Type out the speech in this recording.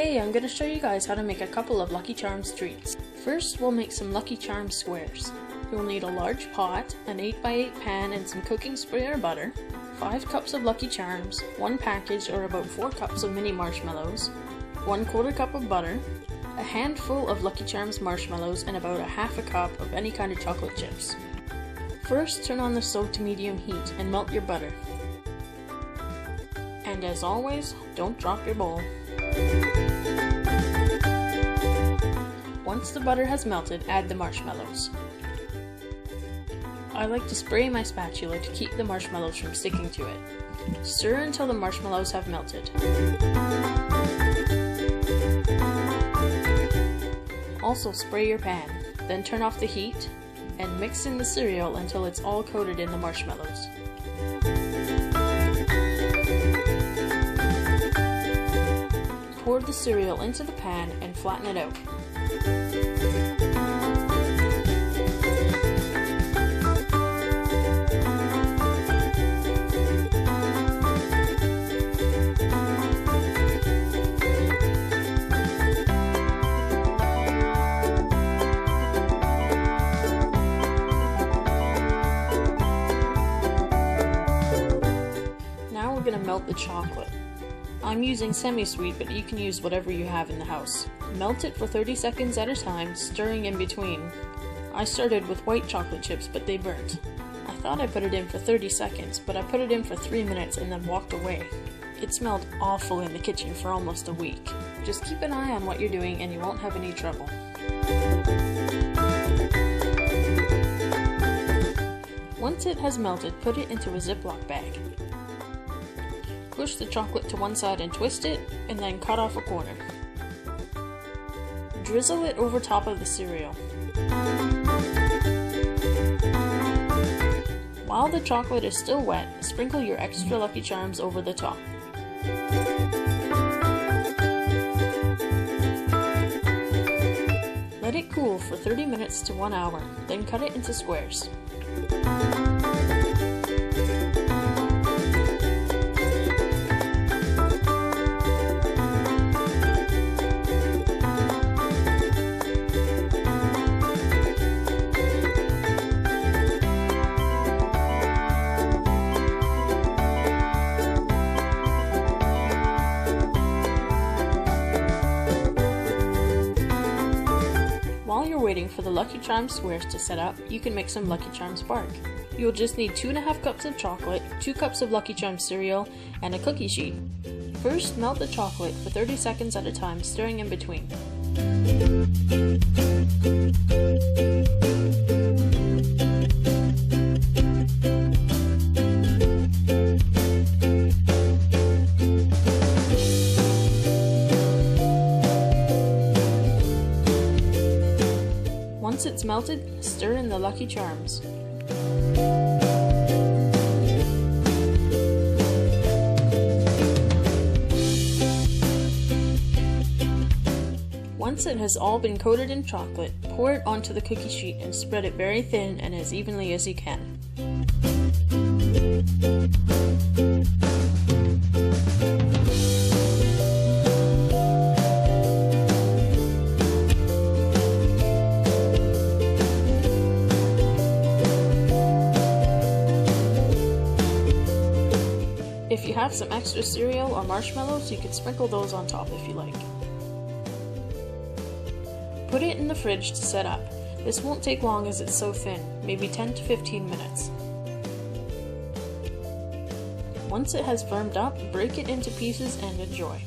Hey, I'm going to show you guys how to make a couple of Lucky Charms treats. First, we'll make some Lucky Charms squares. You'll need a large pot, an 8x8 pan and some cooking spray or butter, 5 cups of Lucky Charms, 1 package or about 4 cups of mini marshmallows, 1/4 cup of butter, a handful of Lucky Charms marshmallows and about a half a cup of any kind of chocolate chips. First, turn on the stove to medium heat and melt your butter. And as always, don't drop your bowl. Once the butter has melted, add the marshmallows. I like to spray my spatula to keep the marshmallows from sticking to it. Stir until the marshmallows have melted. Also spray your pan, then turn off the heat and mix in the cereal until it's all coated in the marshmallows. Pour the cereal into the pan and flatten it out. Now we're going to melt the chocolate. I'm using semi-sweet, but you can use whatever you have in the house. Melt it for 30 seconds at a time, stirring in between. I started with white chocolate chips, but they burnt. I thought I put it in for 30 seconds, but I put it in for 3 minutes and then walked away. It smelled awful in the kitchen for almost a week. Just keep an eye on what you're doing and you won't have any trouble. Once it has melted, put it into a Ziploc bag. Push the chocolate to one side and twist it, and then cut off a corner. Drizzle it over top of the cereal. While the chocolate is still wet, sprinkle your extra Lucky Charms over the top. Let it cool for 30 minutes to 1 hour, then cut it into squares. While you're waiting for the Lucky Charms squares to set up, you can make some Lucky Charms bark. You'll just need 2.5 cups of chocolate, 2 cups of Lucky Charms cereal, and a cookie sheet. First, melt the chocolate for 30 seconds at a time, stirring in between. Once it's melted, stir in the Lucky Charms. Once it has all been coated in chocolate, pour it onto the cookie sheet and spread it very thin and as evenly as you can. If you have some extra cereal or marshmallows, you can sprinkle those on top if you like. Put it in the fridge to set up. This won't take long as it's so thin, maybe 10 to 15 minutes. Once it has firmed up, break it into pieces and enjoy.